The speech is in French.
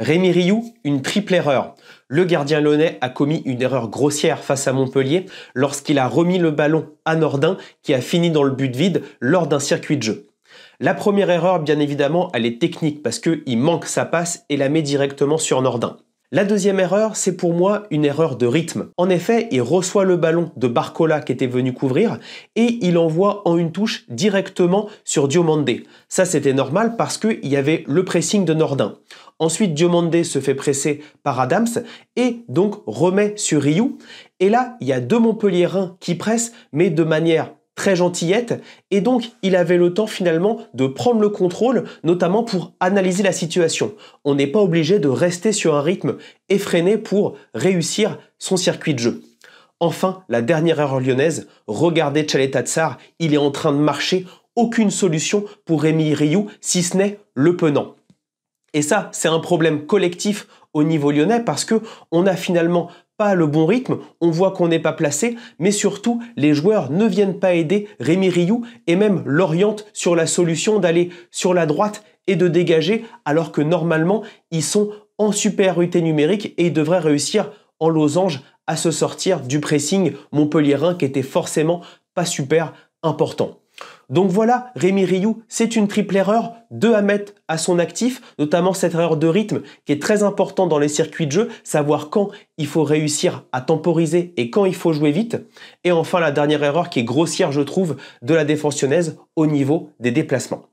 Rémi Rioux, une triple erreur. Le gardien lyonnais a commis une erreur grossière face à Montpellier lorsqu'il a remis le ballon à Nordin qui a fini dans le but vide lors d'un circuit de jeu. La première erreur, bien évidemment, elle est technique parce qu'il manque sa passe et la met directement sur Nordin. La deuxième erreur, c'est pour moi une erreur de rythme. En effet, il reçoit le ballon de Barcola qui était venu couvrir et il envoie en une touche directement sur Diomandé. Ça, c'était normal parce qu'il y avait le pressing de Nordin. Ensuite, Diomandé se fait presser par Adams et donc remet sur Rioux. Et là, il y a deux Montpelliérains qui pressent, mais de manière très gentillette, et donc il avait le temps finalement de prendre le contrôle, notamment pour analyser la situation. On n'est pas obligé de rester sur un rythme effréné pour réussir son circuit de jeu. Enfin, la dernière erreur lyonnaise, regardez Tchaleta Tsar, il est en train de marcher, aucune solution pour Rémi Rioux, si ce n'est le penant. Et ça, c'est un problème collectif au niveau lyonnais parce que on a finalement pas le bon rythme, on voit qu'on n'est pas placé, mais surtout, les joueurs ne viennent pas aider Rémi Rioux et même l'orientent sur la solution d'aller sur la droite et de dégager, alors que normalement, ils sont en supériorité numérique et ils devraient réussir en losange à se sortir du pressing montpelliérain qui était forcément pas super important. Donc voilà, Rémi Rioux, c'est une triple erreur, 2 à mettre à son actif, notamment cette erreur de rythme qui est très importante dans les circuits de jeu, savoir quand il faut réussir à temporiser et quand il faut jouer vite. Et enfin, la dernière erreur qui est grossière, je trouve, de la défense lyonnaise au niveau des déplacements.